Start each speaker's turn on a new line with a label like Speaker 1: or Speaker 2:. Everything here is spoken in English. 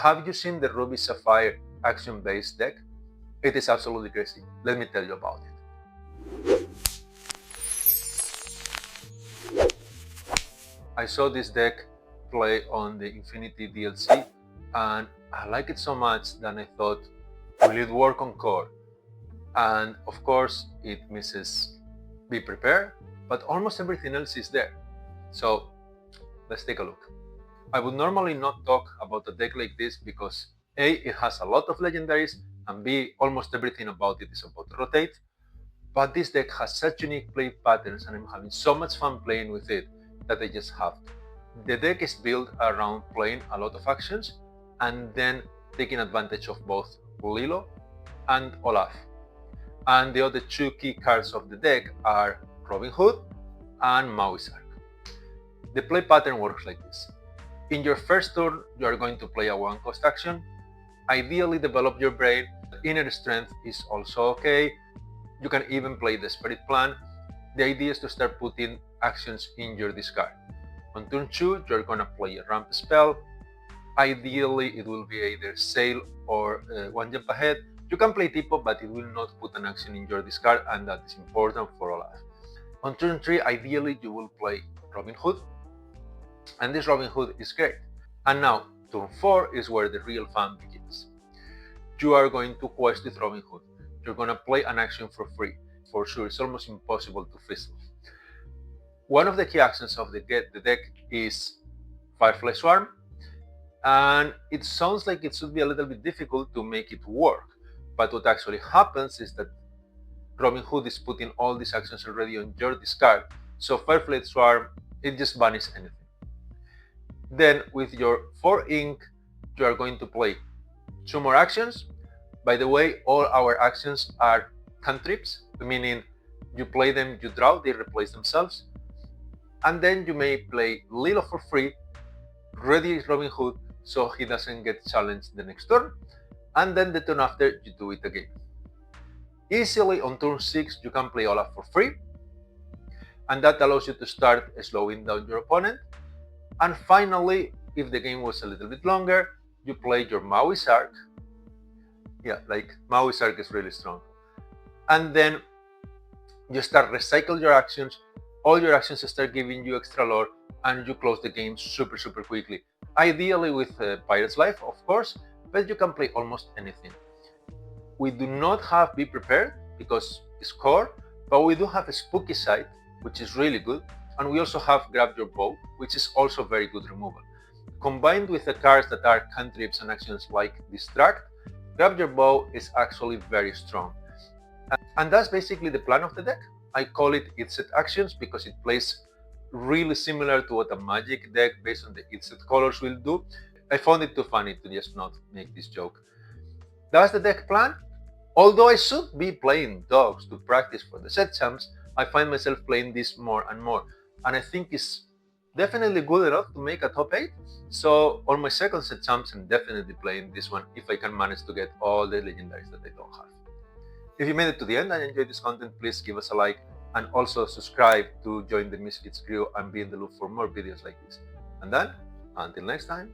Speaker 1: Have you seen the Ruby Sapphire action-based deck? It is absolutely crazy. Let me tell you about it. I saw this deck play on the Infinity DLC and I like it so much that I thought, will it work on core? And of course it misses Be Prepared, but almost everything else is there. So let's take a look. I would normally not talk about a deck like this because A, it has a lot of legendaries, and B, almost everything about it is about to rotate. But this deck has such unique play patterns and I'm having so much fun playing with it that I just have to. The deck is built around playing a lot of actions and then taking advantage of both Lilo and Olaf. And the other two key cards of the deck are Robin Hood and Maui's Arc. The play pattern works like this. In your first turn, you are going to play a one-cost action. Ideally develop your brain. Inner Strength is also okay. You can even play Desperate Plan. The idea is to start putting actions in your discard. On turn 2, you're gonna play a ramp spell. Ideally, it will be either Sail or One Jump Ahead. You can play Tipo, but it will not put an action in your discard, and that is important for Olaf. On turn 3, ideally, you will play Robin Hood, and this Robin Hood is great. And now, turn 4 is where the real fun begins. You are going to quest with Robin Hood. You're gonna play an action for free. For sure, it's almost impossible to fizzle. One of the key actions of the deck is Firefly Swarm, and it sounds like it should be a little bit difficult to make it work, but what actually happens is that Robin Hood is putting all these actions already on your discard, so Firefly Swarm, it just banishes anything. Then with your 4 ink, you are going to play 2 more actions. By the way, all our actions are cantrips, meaning you play them, you draw, they replace themselves. And then you may play Lilo for free, ready Robin Hood, so he doesn't get challenged the next turn. And then the turn after, you do it again. Easily on turn 6, you can play Olaf for free. And that allows you to start slowing down your opponent. And finally, if the game was a little bit longer, you play your Maui's Arc. Yeah, like Maui's Arc is really strong. And then you start recycle your actions, all your actions start giving you extra lore, and you close the game super quickly. Ideally with Pirate's Life, of course, but you can play almost anything. We do not have Be Prepared because it's core, but we do have a Spooky Side, which is really good, and we also have Grab Your Bow, which is also very good removal. Combined with the cards that are cantrips and actions like Distract, Grab Your Bow is actually very strong. And that's basically the plan of the deck. I call it It Set Actions because it plays really similar to what a Magic deck based on the It Set colors will do. I found it too funny to just not make this joke. That's the deck plan. Although I should be playing dogs to practice for the set champs, I find myself playing this more and more. And I think it's definitely good enough to make a top 8. So on my second set champs, I'm definitely playing this one if I can manage to get all the legendaries that I don't have. If you made it to the end and enjoyed this content, please give us a like and also subscribe to join the Misfits crew and be in the loop for more videos like this. And then, until next time.